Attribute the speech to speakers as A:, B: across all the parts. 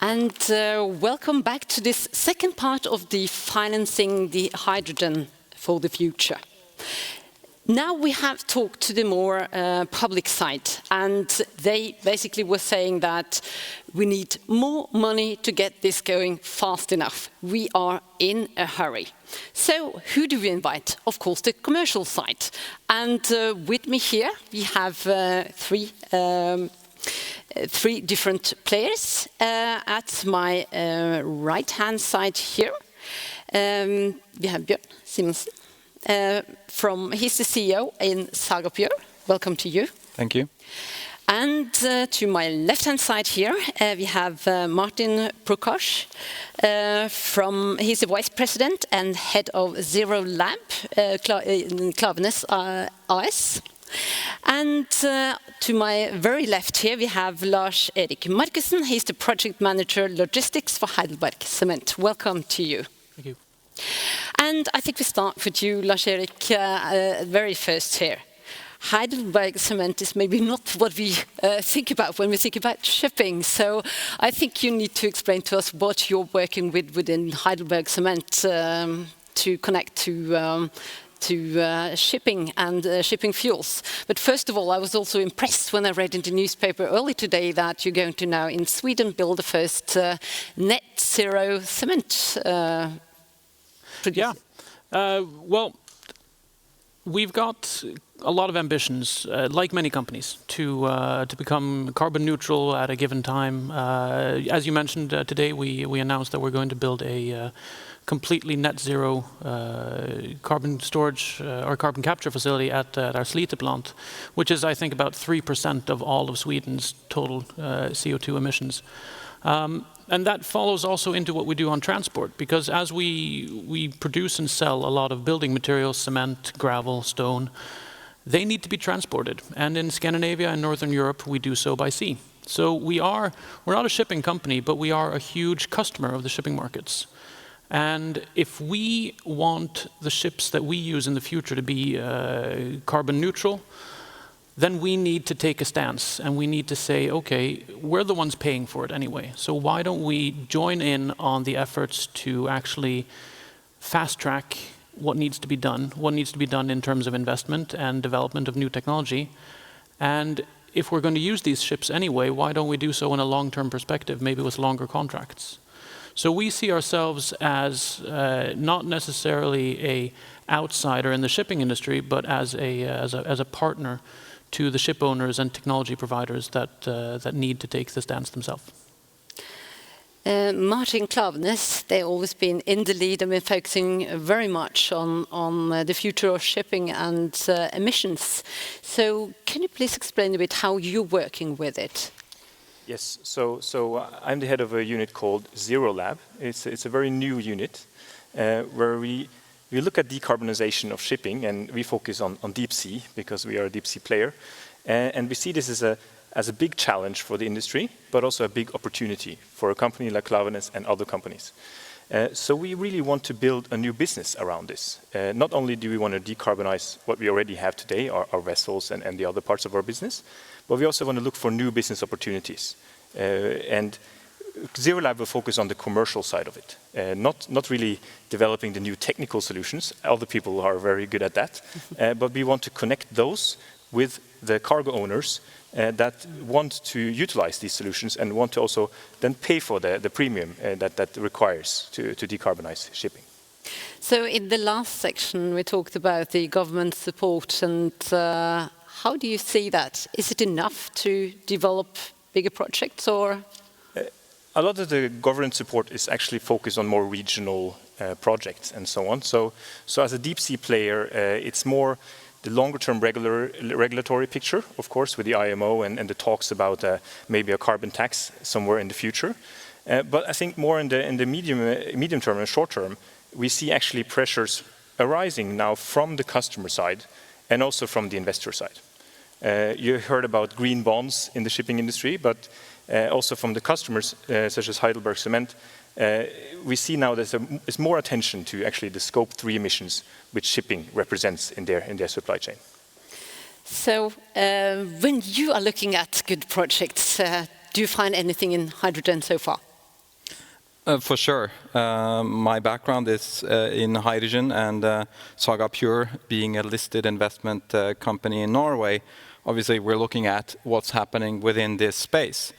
A: And welcome back to this second part of the financing the hydrogen for the future. Now we have talked to the more public side, and they basically were saying that we need more money to get this going fast enough. We are in a hurry. So who do we invite? Of course, the commercial side. And with me here, we have three different players. At my right-hand side here, we have Bjørn Simonsen. He's the CEO in Sagapur. Welcome to you.
B: Thank you.
A: And to my left-hand side here, we have Martin Prakash. He's the Vice President and Head of Zero Lab, Klaveness AS. And to my very left here, we have Lars Erik Markussen. He's the Project Manager Logistics for Heidelberg Cement. Welcome to you.
B: Thank you.
A: And I think we start with you, Lars Erik, very first here. Heidelberg Cement is maybe not what we think about when we think about shipping. So I think you need to explain to us what you're working with within Heidelberg Cement to connect to shipping and shipping fuels. But first of all, I was also impressed when I read in the newspaper early today that you're going to now in Sweden build the first net zero cement producer.
B: Yeah, well, we've got a lot of ambitions, like many companies, to become carbon neutral at a given time. As you mentioned today, we announced that we're going to build a completely net zero carbon storage or carbon capture facility at our Slite plant, which is, I think, about 3% of all of Sweden's total CO2 emissions. And that follows also into what we do on transport, because as we produce and sell a lot of building materials, cement, gravel, stone, they need to be transported. And in Scandinavia and Northern Europe, we do so by sea. So we're not a shipping company, but we are a huge customer of the shipping markets. And if we want the ships that we use in the future to be carbon neutral, then we need to take a stance and we need to say, okay, we're the ones paying for it anyway. So why don't we join in on the efforts to actually fast track what needs to be done in terms of investment and development of new technology. And if we're going to use these ships anyway, why don't we do so in a long-term perspective, maybe with longer contracts? So we see ourselves as not necessarily an outsider in the shipping industry, but as a partner to the ship owners and technology providers that need to take the stance themselves.
A: Martin Klaveness, they've always been in the lead and been focusing very much on the future of shipping and emissions. So can you please explain a bit how you're working with it?
C: Yes, so I'm the head of a unit called Zero Lab. It's a very new unit where we look at decarbonization of shipping, and we focus on deep sea because we are a deep sea player. And we see this as a big challenge for the industry, but also a big opportunity for a company like Klaveness and other companies. So we really want to build a new business around this. Not only do we want to decarbonize what we already have today, our vessels and the other parts of our business, but we also want to look for new business opportunities. And Zero Lab will focus on the commercial side of it, not really developing the new technical solutions. Other people are very good at that. But we want to connect those with the cargo owners that want to utilize these solutions and want to also then pay for the premium that requires to decarbonize shipping.
A: So in the last section, we talked about the government support, and how do you see that? Is it enough to develop bigger projects, or?
C: A lot of the government support is actually focused on more regional projects and so on. So as a deep sea player, it's more the longer-term regulatory picture, of course, with the IMO and the talks about maybe a carbon tax somewhere in the future. But I think more in the medium term and short term, we see actually pressures arising now from the customer side and also from the investor side. You heard about green bonds in the shipping industry, but also from the customers, such as Heidelberg Cement, we see now there's more attention to actually the Scope 3 emissions, which shipping represents in their supply chain.
A: So when you are looking at good projects, do you find anything in hydrogen so far?
D: For sure. My background is in hydrogen, and Saga Pure being a listed investment company in Norway, obviously we're looking at what's happening within this space.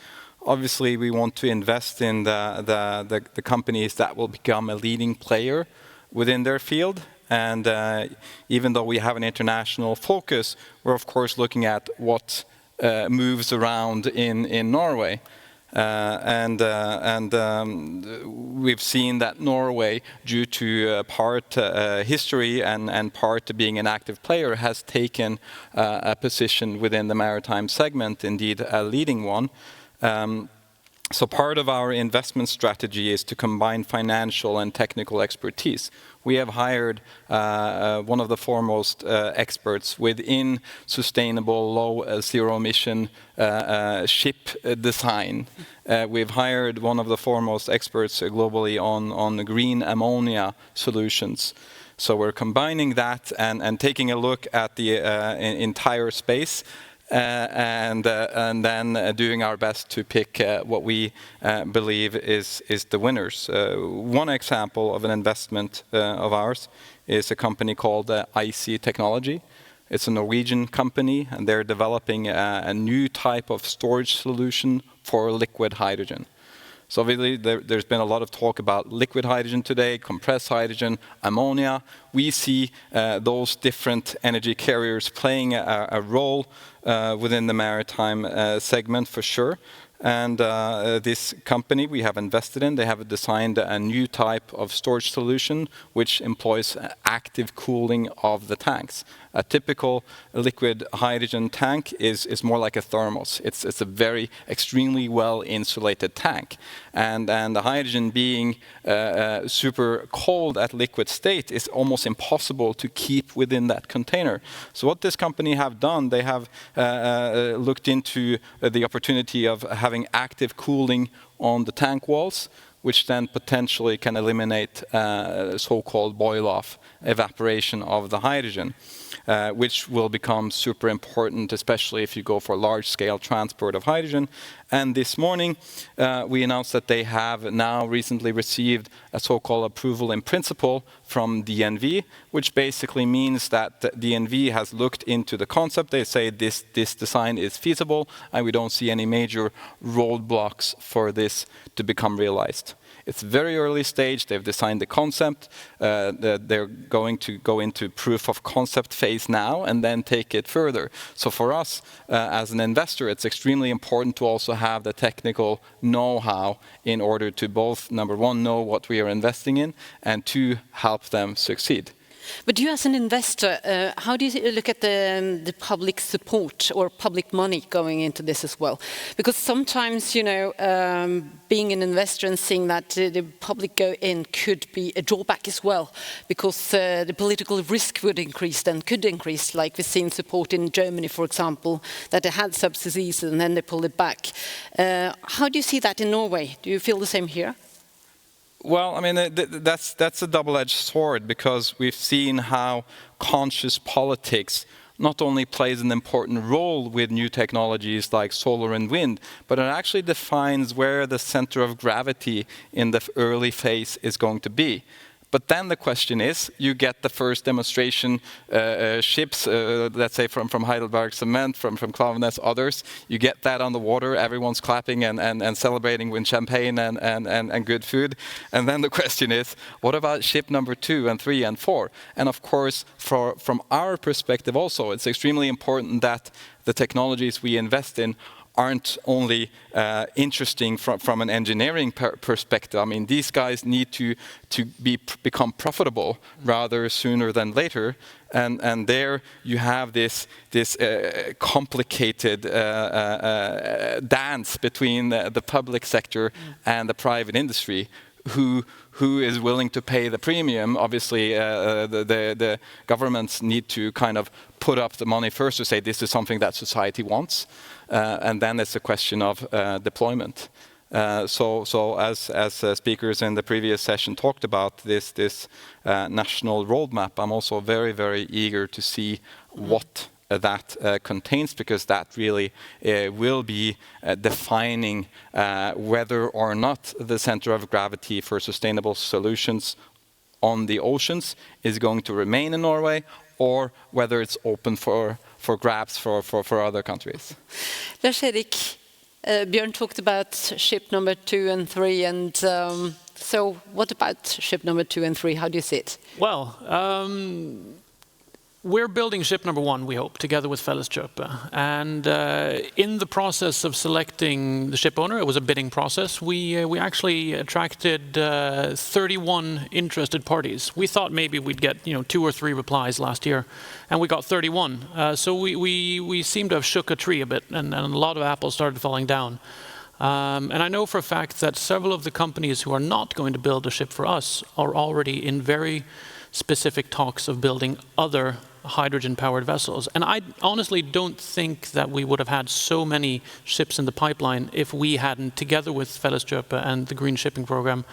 D: Obviously, we want to invest in the companies that will become a leading player within their field. And even though we have an international focus, we're of course looking at what moves around in Norway. We've seen that Norway, due to part history and part being an active player, has taken a position within the maritime segment, indeed a leading one. So part of our investment strategy is to combine financial and technical expertise. We have hired one of the foremost experts within sustainable low zero emission ship design. We've hired one of the foremost experts globally on green ammonia solutions. So we're combining that and taking a look at the entire space. And then doing our best to pick what we believe is the winners. One example of an investment of ours is a company called IC Technology. It's a Norwegian company, and they're developing a new type of storage solution for liquid hydrogen. So obviously there's been a lot of talk about liquid hydrogen today, compressed hydrogen, ammonia. We see those different energy carriers playing a role within the maritime segment for sure. And this company we have invested in, they have designed a new type of storage solution which employs active cooling of the tanks. A typical liquid hydrogen tank is more like a thermos. It's a very extremely well insulated tank. And the hydrogen being super cold at liquid state is almost impossible to keep within that container. So what this company have done, they have looked into the opportunity of having active cooling on the tank walls, which then potentially can eliminate so-called boil-off, evaporation of the hydrogen, which will become super important, especially if you go for large-scale transport of hydrogen. And this morning, we announced that they have now recently received a so-called approval in principle from DNV, which basically means that DNV has looked into the concept. They say this design is feasible, and we don't see any major roadblocks for this to become realized. It's very early stage. They've designed the concept. They're going to go into proof of concept phase now and then take it further. So for us, as an investor, it's extremely important to also have the technical know-how in order to both, number one, know what we are investing in, and two, help them succeed.
A: But you as an investor, how do you look at the public support or public money going into this as well? Because sometimes, you know, being an investor and seeing that the public go in could be a drawback as well, because the political risk would increase and could increase, like we've seen support in Germany, for example, that they had subsidies and then they pulled it back. How do you see that in Norway? Do you feel the same here?
D: Well, I mean, that's a double-edged sword, because we've seen how conscious politics not only plays an important role with new technologies like solar and wind, but it actually defines where the center of gravity in the early phase is going to be. But then the question is, you get the first demonstration ships, let's say from Heidelberg Cement, from Klaveness, others. You get that on the water, everyone's clapping and celebrating with champagne and good food. And then the question is, what about ship number 2 and 3 and 4? And of course, from our perspective also, it's extremely important that the technologies we invest in aren't only interesting from an engineering perspective. I mean, these guys need to become profitable rather sooner than later. And there you have this complicated dance between the public sector and the private industry. Who is willing to pay the premium? Obviously, the governments need to kind of put up the money first to say this is something that society wants, and then it's a question of deployment. So as speakers in the previous session talked about this national roadmap, I'm also very, very eager to see what that contains, because that really will be defining whether or not the center of gravity for sustainable solutions on the oceans is going to remain in Norway, or whether it's open for grabs for other countries.
A: Lars-Erik, Björn talked about ship number 2 and 3, and so what about ship number 2 and 3? How do you see it?
B: Well, we're building ship number 1, we hope, together with Felleskjøpet. And in the process of selecting the ship owner, it was a bidding process, we actually attracted 31 interested parties. We thought maybe we'd get 2 or 3 replies last year, and we got 31. So we seem to have shook a tree a bit, and a lot of apples started falling down. And I know for a fact that several of the companies who are not going to build a ship for us are already in very specific talks of building other hydrogen-powered vessels. And I honestly don't think that we would have had so many ships in the pipeline if we hadn't, together with Felleskjøpet and the Green Shipping Program,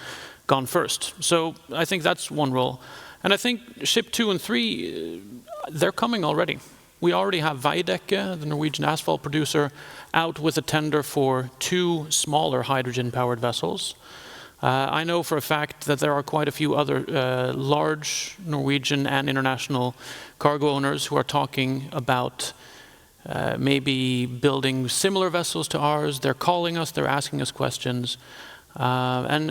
B: gone first. So I think that's one role. And I think ship 2 and 3, they're coming already. We already have Veidekke, the Norwegian asphalt producer, out with a tender for 2 smaller hydrogen-powered vessels. I know for a fact that there are quite a few other large Norwegian and international cargo owners who are talking about maybe building similar vessels to ours. They're calling us, they're asking us questions. I'm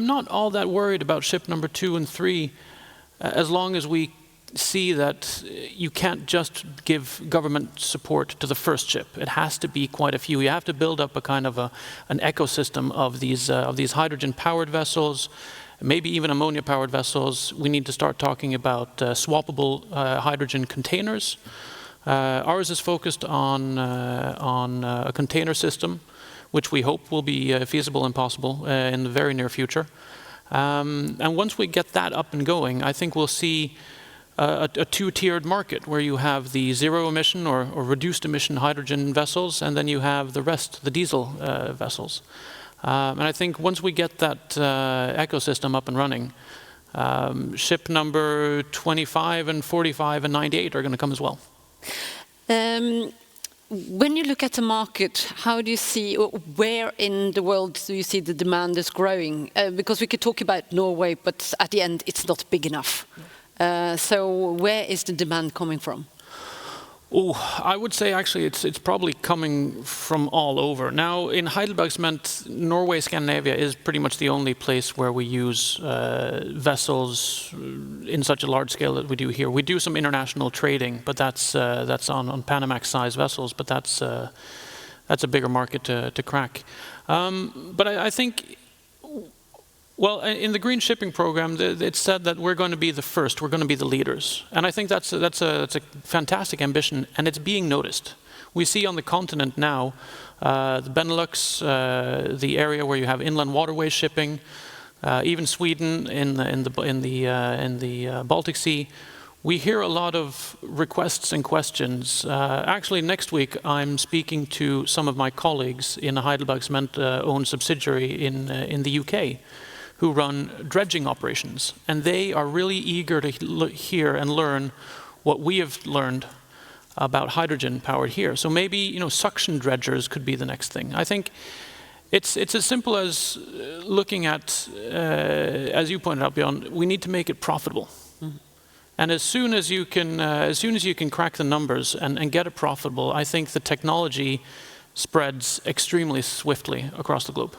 B: not all that worried about ship number 2 and 3 as long as we see that you can't just give government support to the first ship. It has to be quite a few. You have to build up a kind of an ecosystem of these hydrogen-powered vessels, maybe even ammonia-powered vessels. We need to start talking about swappable hydrogen containers. Ours is focused on a container system, which we hope will be feasible and possible in the very near future. And once we get that up and going, I think we'll see a 2-tiered market where you have the zero-emission or reduced emission hydrogen vessels, and then you have the rest, the diesel vessels. And I think once we get that ecosystem up and running, ship number 25 and 45 and 98 are going to come as well.
A: When you look at the market, how do you see, where in the world do you see the demand is growing? Because we could talk about Norway, but at the end it's not big enough. So where is the demand coming from?
B: Oh, I would say actually it's probably coming from all over. Now in Heidelberg Cement, Norway, Scandinavia is pretty much the only place where we use vessels in such a large scale that we do here. We do some international trading, but that's on Panamax-sized vessels, but that's a bigger market to crack. But I think, well, in the Green Shipping Program, it's said that we're going to be the first, we're going to be the leaders. And I think that's a fantastic ambition, and it's being noticed. We see on the continent now, the Benelux, the area where you have inland waterway shipping, even Sweden in the Baltic Sea. We hear a lot of requests and questions. Actually, next week, I'm speaking to some of my colleagues in a Heidelberg Cement-owned subsidiary in the UK, who run dredging operations, and they are really eager to hear and learn what we have learned about hydrogen powered here. So maybe suction dredgers could be the next thing. I think it's as simple as looking at, as you pointed out, Björn, we need to make it profitable. Mm-hmm. And as soon as you can crack the numbers and get it profitable, I think the technology spreads extremely swiftly across the globe.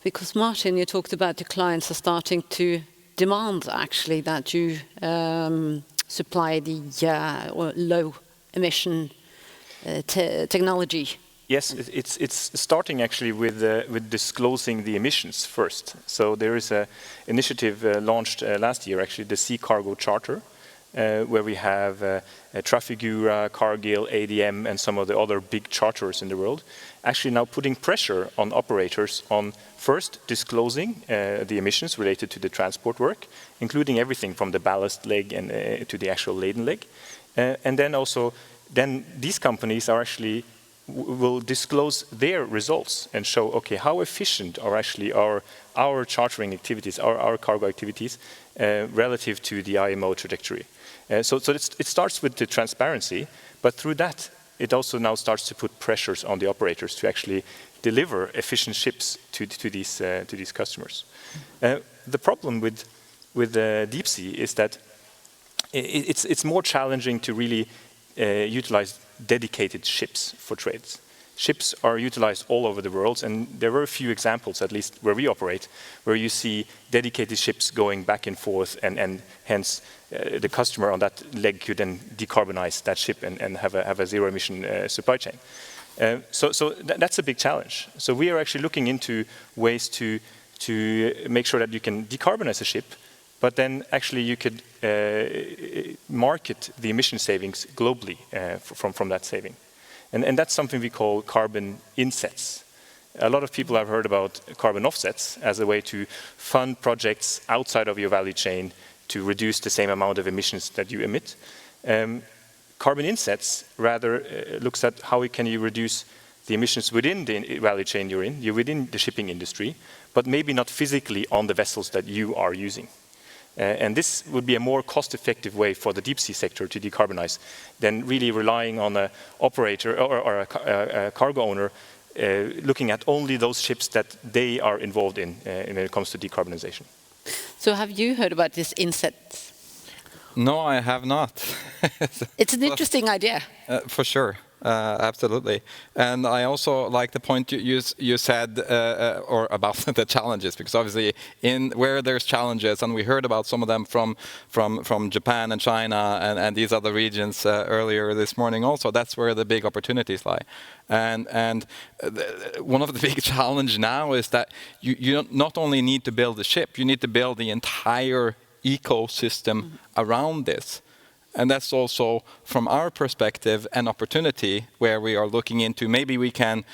A: Because Martin, you talked about the clients are starting to demand actually that you supply the low emission technology.
C: Yes, it's starting actually with disclosing the emissions first. So there is an initiative launched last year, actually, the Sea Cargo Charter, where we have Trafigura, Cargill, ADM, and some of the other big charterers in the world, actually now putting pressure on operators on first disclosing the emissions related to the transport work, including everything from the ballast leg and to the actual laden leg. And then also, these companies are actually will disclose their results and show, okay, how efficient are actually our chartering activities, our cargo activities relative to the IMO trajectory. So it starts with the transparency, but through that, it also now starts to put pressures on the operators to actually deliver efficient ships to these customers. The problem with deep sea is that it's more challenging to really utilize dedicated ships for trades. Ships are utilized all over the world, and there are a few examples, at least where we operate, where you see dedicated ships going back and forth, and hence the customer on that leg could then decarbonize that ship and have a zero emission supply chain. So that's a big challenge. So we are actually looking into ways to make sure that you can decarbonize a ship, but then actually you could market the emission savings globally from that saving. And that's something we call carbon insets. A lot of people have heard about carbon offsets as a way to fund projects outside of your value chain to reduce the same amount of emissions that you emit. Carbon insets rather looks at how can you reduce the emissions within the value chain you're within the shipping industry, but maybe not physically on the vessels that you are using. And this would be a more cost-effective way for the deep sea sector to decarbonize than really relying on an operator or a cargo owner looking at only those ships that they are involved in when it comes to decarbonization.
A: So have you heard about this inset?
D: No, I have not.
A: It's an interesting idea.
D: For sure. Absolutely. And I also like the point you said or about the challenges, because obviously where there's challenges, and we heard about some of them from Japan and China and these other regions earlier this morning also, that's where the big opportunities lie. And one of the big challenge now is that you not only need to build a ship, you need to build the entire ecosystem around this. And that's also, from our perspective, an opportunity where we are looking into maybe we can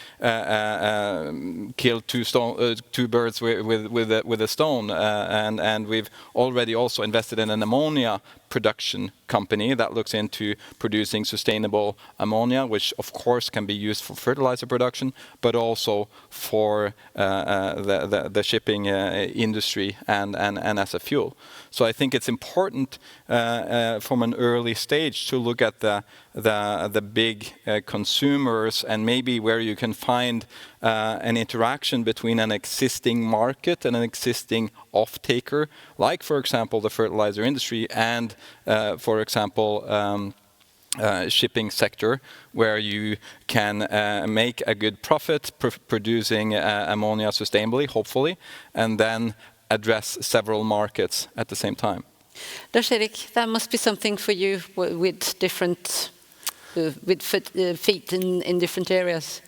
D: kill two birds with a stone. And we've already also invested in an ammonia production company that looks into producing sustainable ammonia, which of course can be used for fertilizer production, but also for the shipping industry and as a fuel. So I think it's important from an early stage to look at the big consumers and maybe where you can find an interaction between an existing market and an existing off-taker, like for example the fertilizer industry and for example shipping sector, where you can make a good profit producing ammonia sustainably, hopefully, and then address several markets at the same time.
A: Lars-Erik, that must be something for you with different feet in different areas.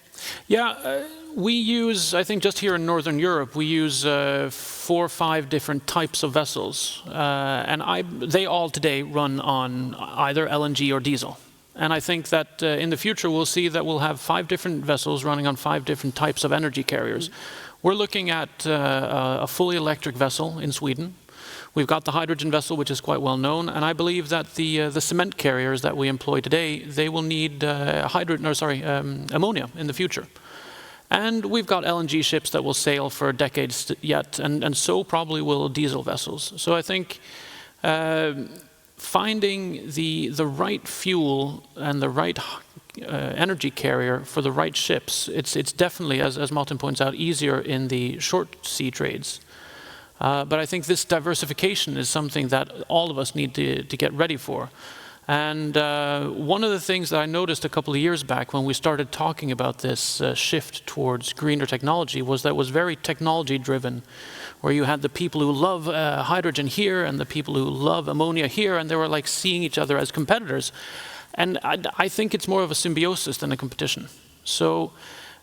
B: Yeah, we use, I think just here in Northern Europe, we use 4 or 5 different types of vessels. And they all today run on either LNG or diesel. And I think that in the future we'll see that we'll have 5 different vessels running on 5 different types of energy carriers. We're looking at a fully electric vessel in Sweden. We've got the hydrogen vessel, which is quite well known, and I believe that the cement carriers that we employ today, they will need ammonia in the future. And we've got LNG ships that will sail for decades yet, and so probably will diesel vessels. So I think finding the right fuel and the right energy carrier for the right ships, it's definitely, as Martin points out, easier in the short sea trades. But I think this diversification is something that all of us need to get ready for. And one of the things that I noticed a couple of years back when we started talking about this shift towards greener technology was that it was very technology driven, where you had the people who love hydrogen here and the people who love ammonia here, and they were like seeing each other as competitors. And I think it's more of a symbiosis than a competition. So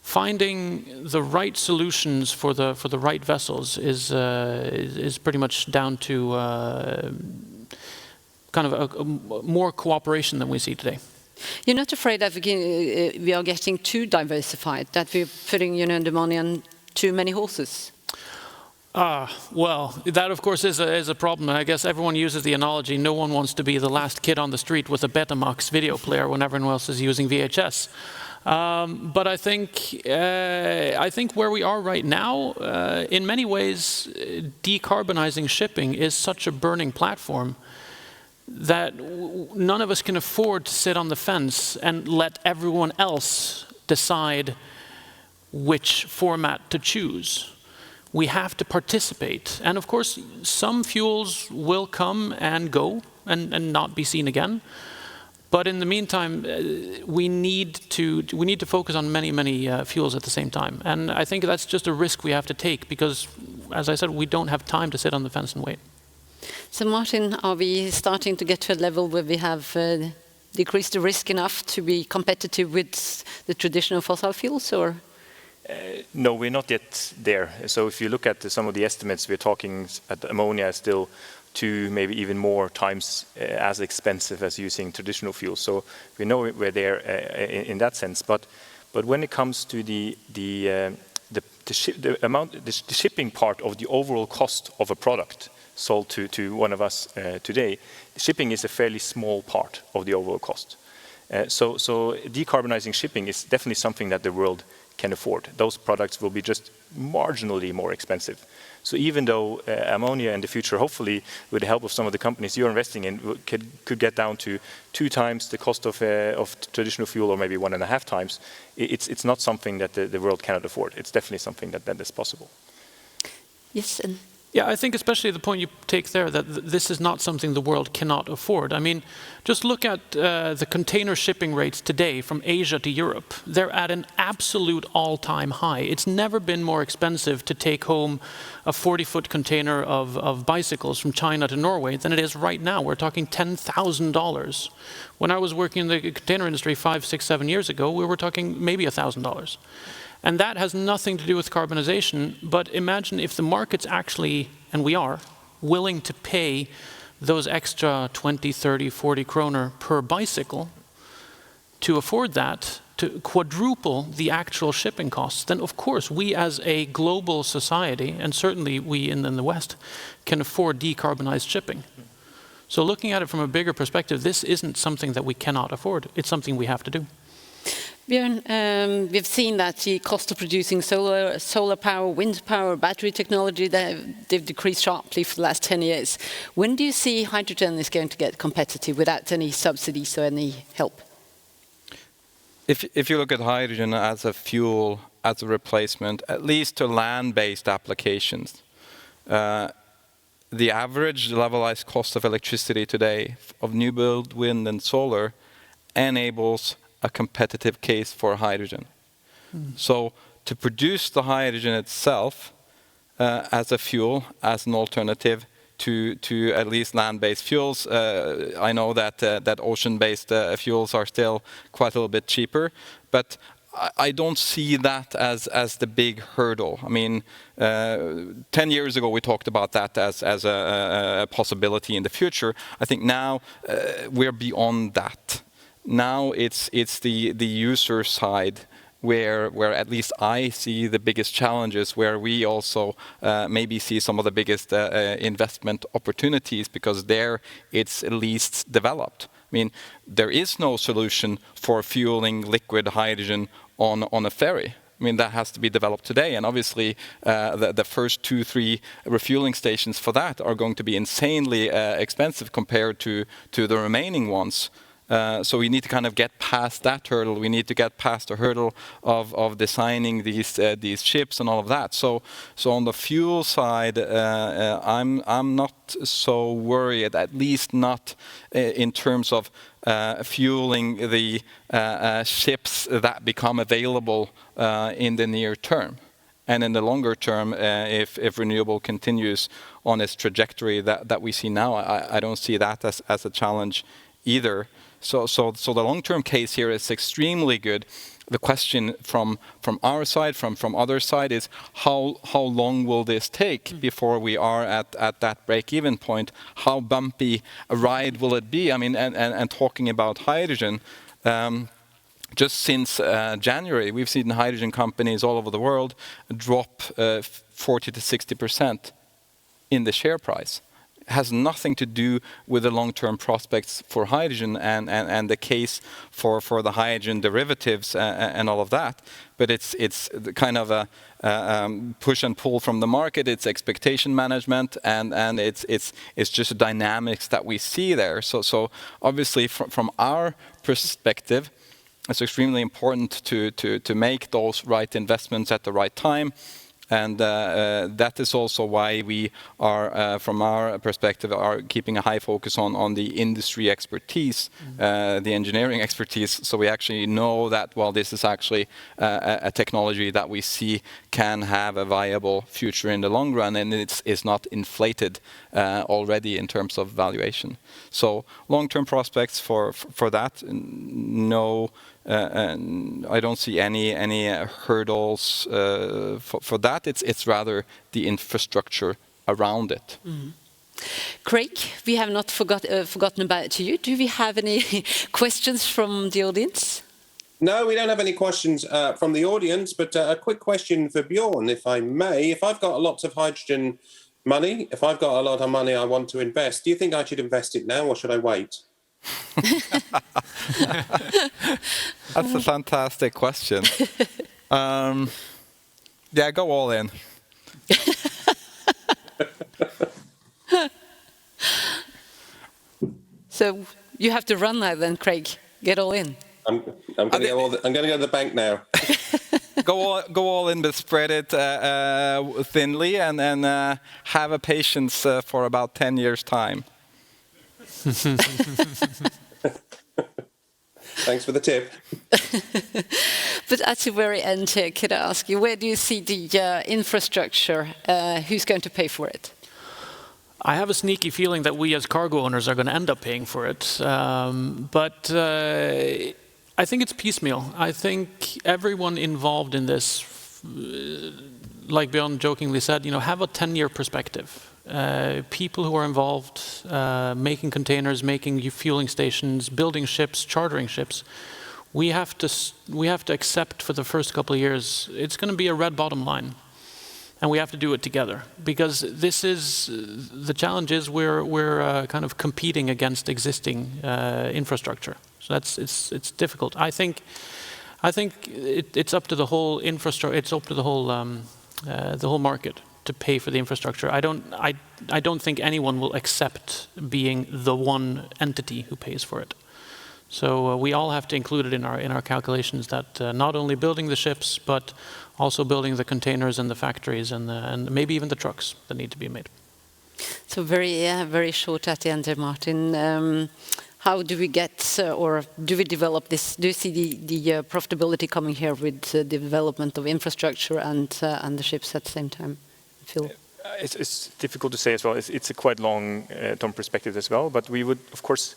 B: finding the right solutions for the right vessels is pretty much down to kind of a more cooperation than we see today.
A: You're not afraid that we are getting too diversified, that we're putting the money on too many horses?
B: Well, that of course is a problem. I guess everyone uses the analogy, no one wants to be the last kid on the street with a Betamax video player when everyone else is using VHS. But I think where we are right now, in many ways, decarbonizing shipping is such a burning platform that none of us can afford to sit on the fence and let everyone else decide which format to choose. We have to participate. And of course, some fuels will come and go and not be seen again. But in the meantime, we need to focus on many fuels at the same time. And I think that's just a risk we have to take because, as I said, we don't have time to sit on the fence and wait.
A: So Martin, are we starting to get to a level where we have decreased the risk enough to be competitive with the traditional fossil fuels, or?
C: No, we're not yet there. So if you look at some of the estimates, we're talking at ammonia is still 2, maybe even more times as expensive as using traditional fuels. So we know we're there in that sense. But when it comes to the shipping part of the overall cost of a product sold to one of us today, shipping is a fairly small part of the overall cost. So decarbonizing shipping is definitely something that the world can afford. Those products will be just marginally more expensive. So even though ammonia in the future, hopefully, with the help of some of the companies you're investing in, could get down to 2 times the cost of traditional fuel, or maybe 1.5 times, it's not something that the world cannot afford. It's definitely something that is possible.
A: Yes, and
B: yeah, I think especially the point you take there, that this is not something the world cannot afford. I mean, just look at the container shipping rates today from Asia to Europe. They're at an absolute all-time high. It's never been more expensive to take home a 40-foot container of bicycles from China to Norway than it is right now. We're talking $10,000. When I was working in the container industry 5, 6, 7 years ago, we were talking maybe $1,000. And that has nothing to do with carbonization, but imagine if the market's actually, and we are, willing to pay those extra 20, 30, 40 kroner per bicycle to afford that, to quadruple the actual shipping costs, then of course we as a global society, and certainly we in the West, can afford decarbonized shipping. So looking at it from a bigger perspective, this isn't something that we cannot afford, it's something we have to do.
A: Björn, we've seen that the cost of producing solar power, wind power, battery technology, they've decreased sharply for the last 10 years. When do you see hydrogen is going to get competitive without any subsidies or any help?
D: If you look at hydrogen as a fuel, as a replacement, at least to land-based applications, the average levelized cost of electricity today of new build wind and solar enables a competitive case for hydrogen. So to produce the hydrogen itself as a fuel, as an alternative to at least land-based fuels, I know that ocean-based fuels are still quite a little bit cheaper, but I don't see that as the big hurdle. I mean, 10 years ago we talked about that as a possibility in the future. I think now we're beyond that. Now it's the user side where at least I see the biggest challenges, where we also maybe see some of the biggest investment opportunities, because there it's least developed. I mean, there is no solution for fueling liquid hydrogen on a ferry. I mean, that has to be developed today, and obviously the first 2-3 refueling stations for that are going to be insanely expensive compared to the remaining ones. So we need to kind of get past that hurdle. We need to get past the hurdle of designing these ships and all of that. So on the fuel side, I'm not so worried, at least not in terms of fueling the ships that become available in the near term. And in the longer term, if renewable continues on its trajectory that we see now, I don't see that as a challenge either. So the long-term case here is extremely good. The question from our side, from other side, is how long will this take before we are at that break-even point? How bumpy a ride will it be? I mean, and talking about hydrogen, just since January, we've seen hydrogen companies all over the world drop 40 to 60% in the share price. has nothing to do with the long-term prospects for hydrogen and the case for the hydrogen derivatives and all of that. But it's the kind of a push and pull from the market. It's expectation management, and it's just the dynamics that we see there. So obviously from our perspective, it's extremely important to make those right investments at the right time. And that is also why we are, from our perspective, are keeping a high focus on the industry expertise, the engineering expertise. So we actually know that, well, this is actually a technology that we see can have a viable future in the long run, and it's not inflated already in terms of valuation. So long-term prospects for that, no. I don't see any hurdles for that. It's rather the infrastructure around it.
A: Craig, we have not forgotten about you. Do we have any questions from the audience?
E: No, we don't have any questions from the audience, but a quick question for Bjorn, if I may. If I've got lots of hydrogen money, if I've got a lot of money I want to invest, do you think I should invest it now or should I wait?
D: That's a fantastic question. Yeah, go all in.
E: So
A: you have to run now then, Craig. Get all in.
E: I'm going to go to the bank now.
D: Go all in, but spread it thinly, and have a patience for about 10 years' time.
E: Thanks for the tip.
A: But at the very end here, could I ask you, where do you see the infrastructure? Who's going to pay for it?
B: I have a sneaky feeling that we as cargo owners are going to end up paying for it. But I think it's piecemeal. I think everyone involved in this, like Björn jokingly said, have a 10-year perspective. People who are involved, making containers, making fueling stations, building ships, chartering ships, we have to accept for the first couple of years it's going to be a red bottom line, and we have to do it together, because this is the challenge. Is we're kind of competing against existing infrastructure, so it's difficult. I think it's up to the whole infrastructure. It's up to the whole market to pay for the infrastructure. I don't think anyone will accept being the one entity who pays for it. So we all have to include it in our calculations, that not only building the ships, but also building the containers and the factories and maybe even the trucks that need to be made.
A: So very short at the end there, Martin. How do we get, or do we develop this? Do you see the profitability coming here with the development of infrastructure and the ships at the same time? Phil?
C: It's difficult to say as well. It's a quite long-term perspective as well. But we would, of course,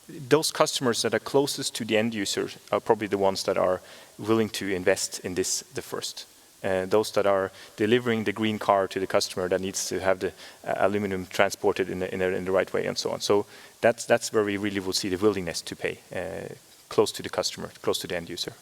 C: those customers that are closest to the end user are probably the ones that are willing to invest in this the first. Those that are delivering the green car to the customer that needs to have the aluminum transported in the right way and so on. So that's where we really will see the willingness to pay close to the customer, close to the end user.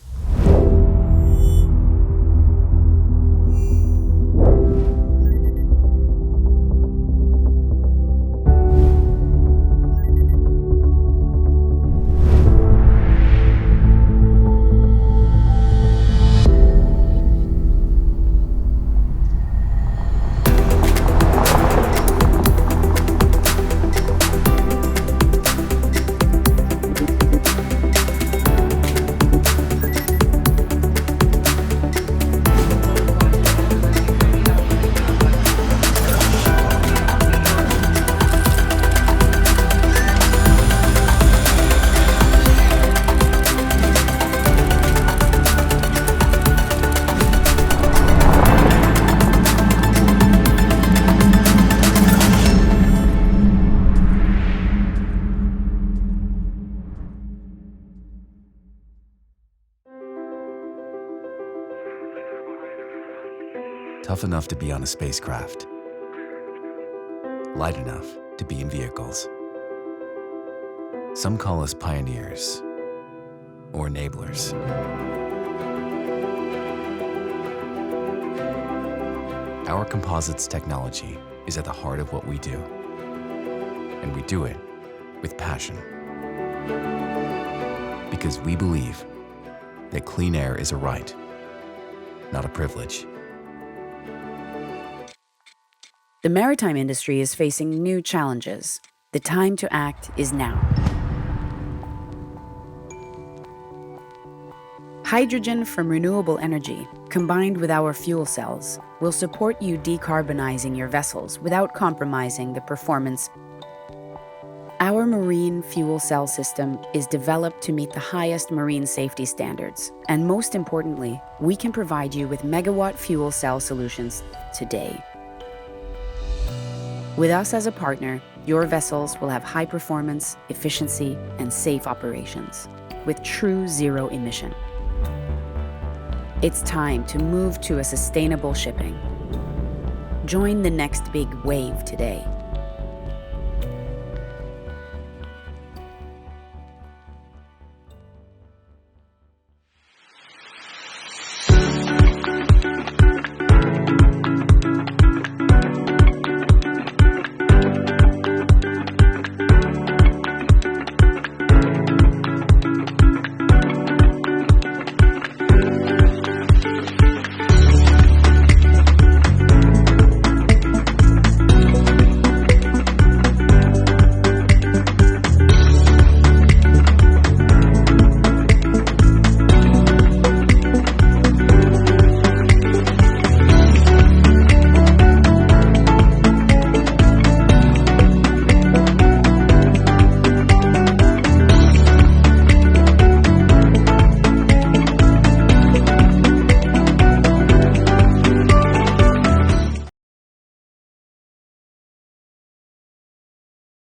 F: Tough enough to be on a spacecraft, light enough to be in vehicles. Some call us pioneers or enablers. Our composites technology is at the heart of what we do. And we do it with passion. Because we believe that clean air is a right, not a privilege.
G: The maritime industry is facing new challenges. The time to act is now. Hydrogen from renewable energy, combined with our fuel cells, will support you decarbonizing your vessels without compromising the performance. Our marine fuel cell system is developed to meet the highest marine safety standards. And most importantly, we can provide you with megawatt fuel cell solutions today. With us as a partner, your vessels will have high performance, efficiency, and safe operations, with true zero emission. It's time to move to a sustainable shipping. Join the next big wave today.